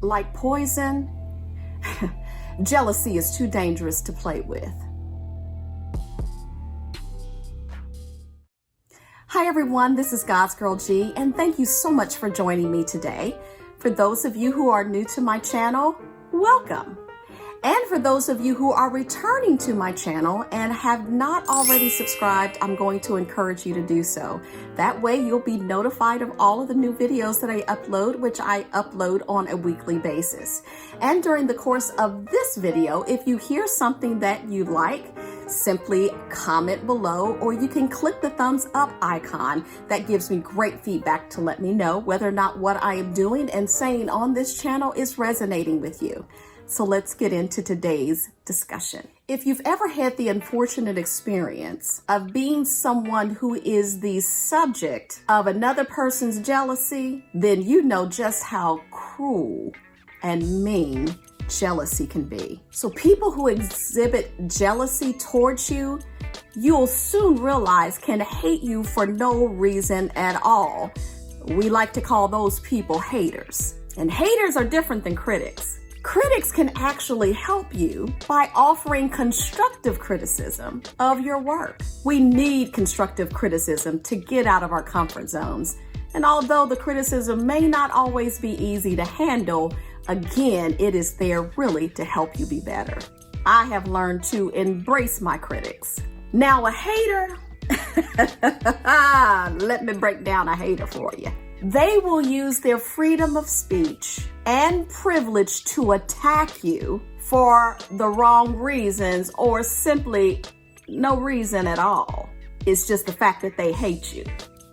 like poison, jealousy is too dangerous to play with. Hi everyone, this is God's Girl G, and thank you so much for joining me today. For those of you who are new to my channel, welcome. And for those of you who are returning to my channel and have not already subscribed, I'm going to encourage you to do so. That way you'll be notified of all of the new videos that I upload, which I upload on a weekly basis. And during the course of this video, if you hear something that you like, simply comment below, or you can click the thumbs up icon. That gives me great feedback to let me know whether or not what I am doing and saying on this channel is resonating with you. So let's get into today's discussion. If you've ever had the unfortunate experience of being someone who is the subject of another person's jealousy, then you know just how cruel and mean jealousy can be. So people who exhibit jealousy towards you, you'll soon realize can hate you for no reason at all. We like to call those people haters. And haters are different than critics. Critics can actually help you by offering constructive criticism of your work. We need constructive criticism to get out of our comfort zones. And although the criticism may not always be easy to handle, again, it is there really to help you be better. I have learned to embrace my critics. Now, a hater, let me break down a hater for you. They will use their freedom of speech and privilege to attack you for the wrong reasons or simply no reason at all. It's just the fact that they hate you.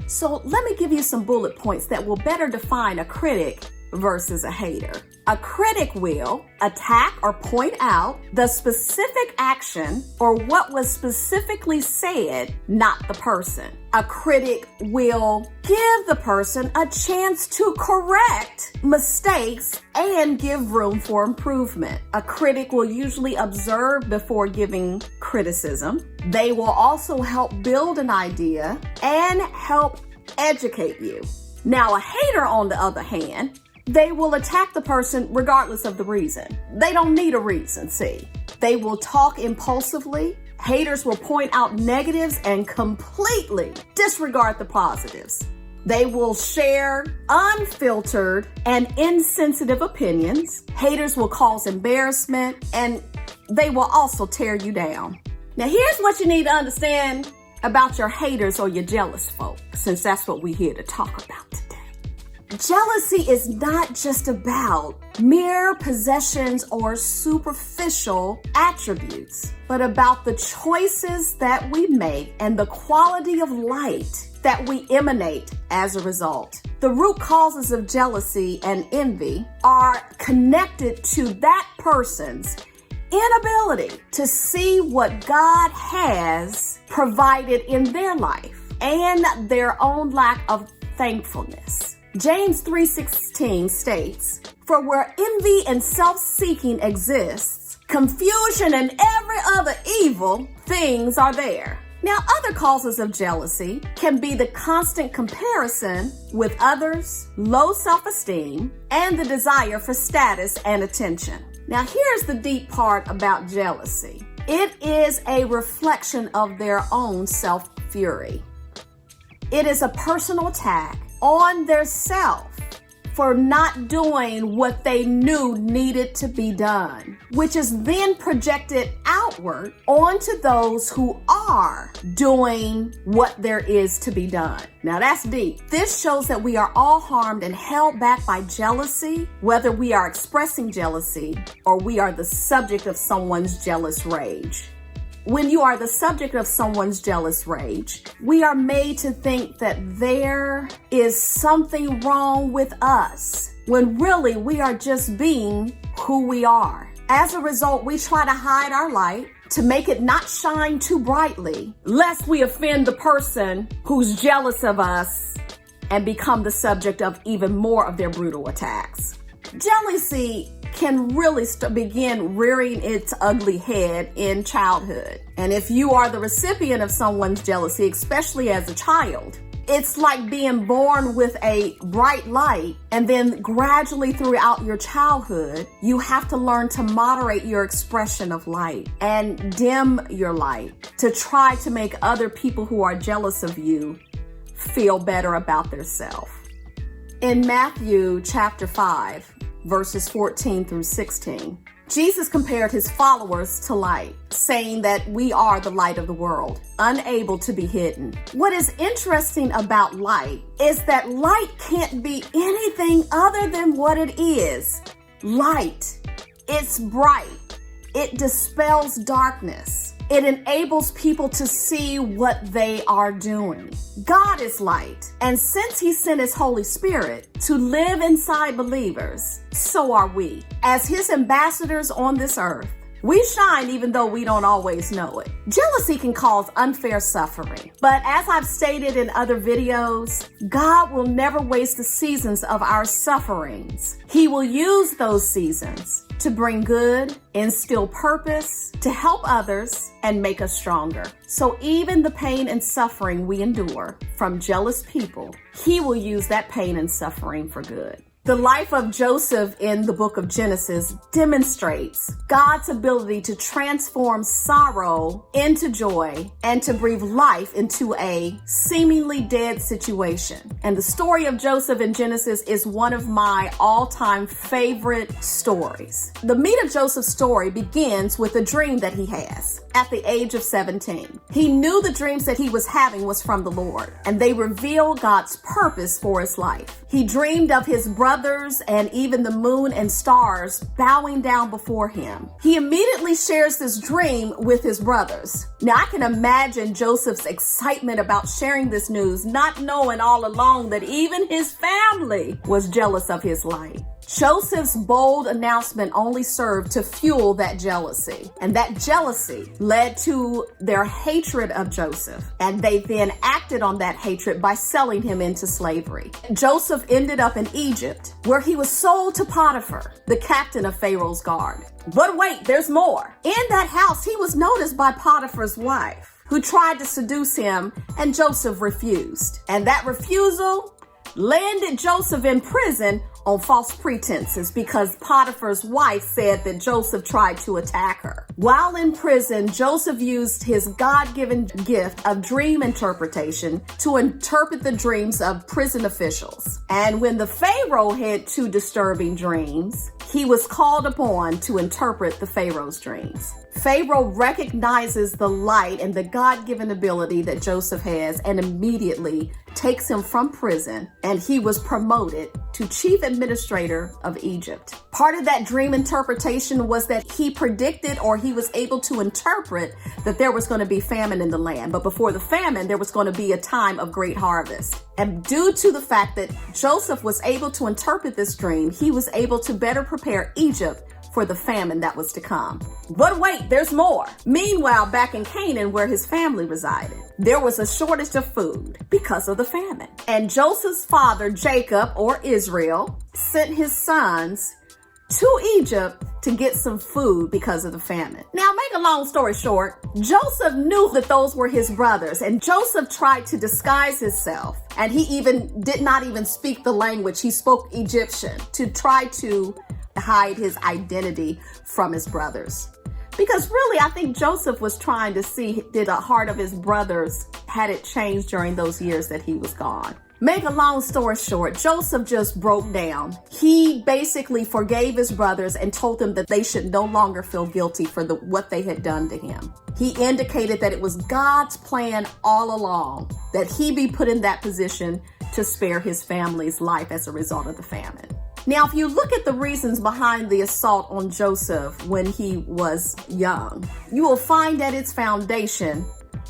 So let me give you some bullet points that will better define a critic versus a hater. A critic will attack or point out the specific action or what was specifically said, not the person. A critic will give the person a chance to correct mistakes and give room for improvement. A critic will usually observe before giving criticism. They will also help build an idea and help educate you. Now, a hater, on the other hand, they will attack the person regardless of the reason. They don't need a reason, see. They will talk impulsively. Haters will point out negatives and completely disregard the positives. They will share unfiltered and insensitive opinions. Haters will cause embarrassment, and they will also tear you down. Now, here's what you need to understand about your haters or your jealous folk, since that's what we're here to talk about today. Jealousy is not just about mere possessions or superficial attributes, but about the choices that we make and the quality of light that we emanate as a result. The root causes of jealousy and envy are connected to that person's inability to see what God has provided in their life and their own lack of thankfulness. James 3:16 states, "For where envy and self-seeking exists, confusion and every other evil things are there." Now, other causes of jealousy can be the constant comparison with others, low self-esteem, and the desire for status and attention. Now, here's the deep part about jealousy. It is a reflection of their own self-fury. It is a personal attack on their self for not doing what they knew needed to be done, which is then projected outward onto those who are doing what there is to be done. Now that's deep. This shows that we are all harmed and held back by jealousy, whether we are expressing jealousy or we are the subject of someone's jealous rage. When you are the subject of someone's jealous rage, we are made to think that there is something wrong with us, when really we are just being who we are. As a result, we try to hide our light to make it not shine too brightly, lest we offend the person who's jealous of us and become the subject of even more of their brutal attacks. Jealousy can really begin rearing its ugly head in childhood. And if you are the recipient of someone's jealousy, especially as a child, It's like being born with a bright light, and then gradually throughout your childhood, you have to learn to moderate your expression of light and dim your light to try to make other people who are jealous of you feel better about themselves. In Matthew chapter 5, verses 14 through 16, Jesus compared his followers to light, saying that we are the light of the world, unable to be hidden. What is interesting about light is that light can't be anything other than what it is. Light. It's bright. It dispels darkness. It enables people to see what they are doing. God is light. And since he sent his Holy Spirit to live inside believers, so are we. As his ambassadors on this earth, we shine even though we don't always know it. Jealousy can cause unfair suffering. But as I've stated in other videos, God will never waste the seasons of our sufferings. He will use those seasons to bring good, instill purpose, to help others, and make us stronger. So even the pain and suffering we endure from jealous people, he will use that pain and suffering for good. The life of Joseph in the book of Genesis demonstrates God's ability to transform sorrow into joy and to breathe life into a seemingly dead situation. And the story of Joseph in Genesis is one of my all-time favorite stories. The meat of Joseph's story begins with a dream that he has at the age of 17. He knew the dreams that he was having was from the Lord, and they revealed God's purpose for his life. He dreamed of his brothers and even the moon and stars bowing down before him. He immediately shares this dream with his brothers. Now I can imagine Joseph's excitement about sharing this news, not knowing all along that even his family was jealous of his light. Joseph's bold announcement only served to fuel that jealousy, and that jealousy led to their hatred of Joseph, and they then acted on that hatred by selling him into slavery. Joseph ended up in Egypt, where he was sold to Potiphar, the captain of Pharaoh's guard. But wait, there's more. In that house, he was noticed by Potiphar's wife, who tried to seduce him, and Joseph refused. And that refusal landed Joseph in prison on false pretenses because Potiphar's wife said that Joseph tried to attack her. While in prison, Joseph used his God-given gift of dream interpretation to interpret the dreams of prison officials. And when the Pharaoh had two disturbing dreams, he was called upon to interpret the Pharaoh's dreams. Pharaoh recognizes the light and the God-given ability that Joseph has and immediately takes him from prison, and he was promoted to chief administrator of Egypt. Part of that dream interpretation was that he predicted, or he was able to interpret, that there was going to be famine in the land. But before the famine, there was going to be a time of great harvest. And due to the fact that Joseph was able to interpret this dream, he was able to better prepare Egypt for the famine that was to come. But wait, there's more. Meanwhile, back in Canaan, where his family resided, there was a shortage of food because of the famine. And Joseph's father, Jacob, or Israel, sent his sons to Egypt to get some food because of the famine. Now, make a long story short, Joseph knew that those were his brothers, and Joseph tried to disguise himself, and he even did not even speak the language. He spoke Egyptian to try to hide his identity from his brothers. Because really, I think Joseph was trying to see, did the heart of his brothers, had it changed during those years that he was gone? Make a long story short, Joseph just broke down. He basically forgave his brothers and told them that they should no longer feel guilty for what they had done to him. He indicated that it was God's plan all along that he be put in that position to spare his family's life as a result of the famine. Now, if you look at the reasons behind the assault on Joseph when he was young, you will find at its foundation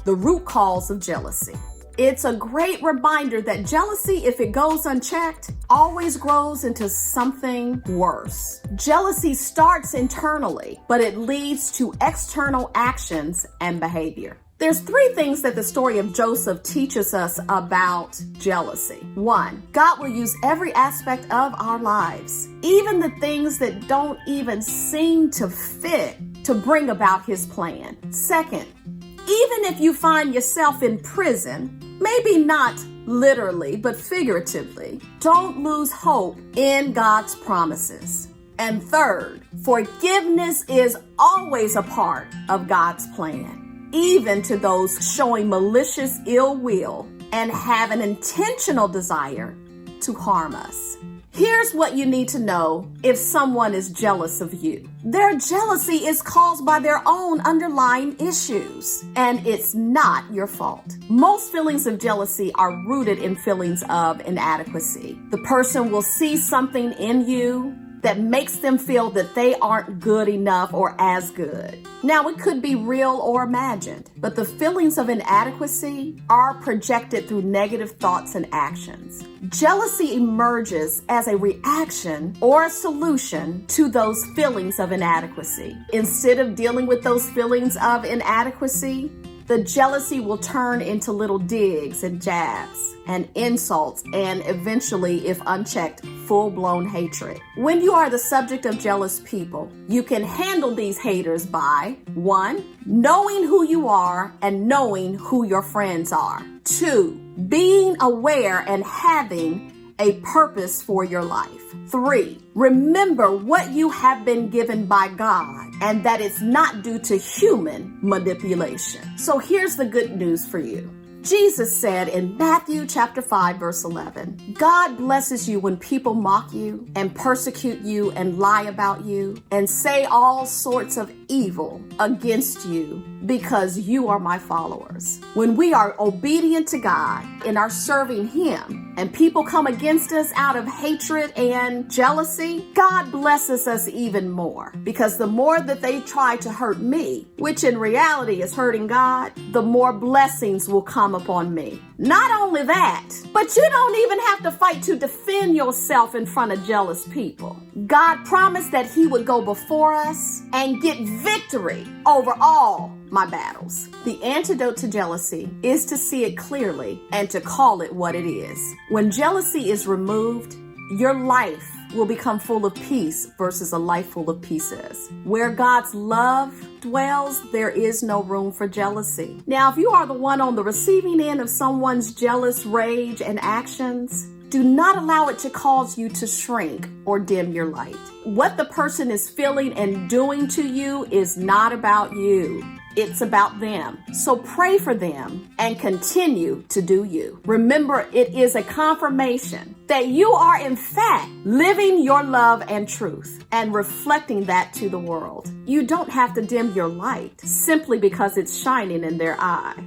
the root cause of jealousy. It's a great reminder that jealousy, if it goes unchecked, always grows into something worse. Jealousy starts internally, but it leads to external actions and behavior. There's three things that the story of Joseph teaches us about jealousy. 1, God will use every aspect of our lives, even the things that don't even seem to fit, to bring about his plan. 2, even if you find yourself in prison, Maybe not literally, but figuratively. Don't lose hope in God's promises. And third, forgiveness is always a part of God's plan, even to those showing malicious ill will and have an intentional desire to harm us. Here's what you need to know if someone is jealous of you. Their jealousy is caused by their own underlying issues, and it's not your fault. Most feelings of jealousy are rooted in feelings of inadequacy. The person will see something in you that makes them feel that they aren't good enough or as good. Now, it could be real or imagined, but the feelings of inadequacy are projected through negative thoughts and actions. Jealousy emerges as a reaction or a solution to those feelings of inadequacy. Instead of dealing with those feelings of inadequacy, the jealousy will turn into little digs and jabs and insults and eventually, if unchecked, full-blown hatred. When you are the subject of jealous people, you can handle these haters by 1. Knowing who you are and knowing who your friends are. 2. Being aware and having a purpose for your life. 3. Remember what you have been given by God and that it's not due to human manipulation. So here's the good news for you. Jesus said in Matthew chapter 5, verse 11, God blesses you when people mock you and persecute you and lie about you and say all sorts of evil against you because you are my followers. When we are obedient to God and are serving Him and people come against us out of hatred and jealousy, God blesses us even more, because the more that they try to hurt me, which in reality is hurting God, the more blessings will come upon me. Not only that, but you don't even have to fight to defend yourself in front of jealous people. God promised that He would go before us and get victory over all my battles. The antidote to jealousy is to see it clearly and to call it what it is. When jealousy is removed, your life will become full of peace versus a life full of pieces. Where God's love dwells, there is no room for jealousy. Now, if you are the one on the receiving end of someone's jealous rage and actions, do not allow it to cause you to shrink or dim your light. What the person is feeling and doing to you is not about you. It's about them. So pray for them and continue to do you. Remember, it is a confirmation that you are in fact living your love and truth and reflecting that to the world. You don't have to dim your light simply because it's shining in their eye.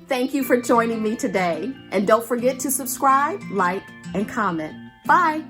Thank you for joining me today. And don't forget to subscribe, like, and comment. Bye.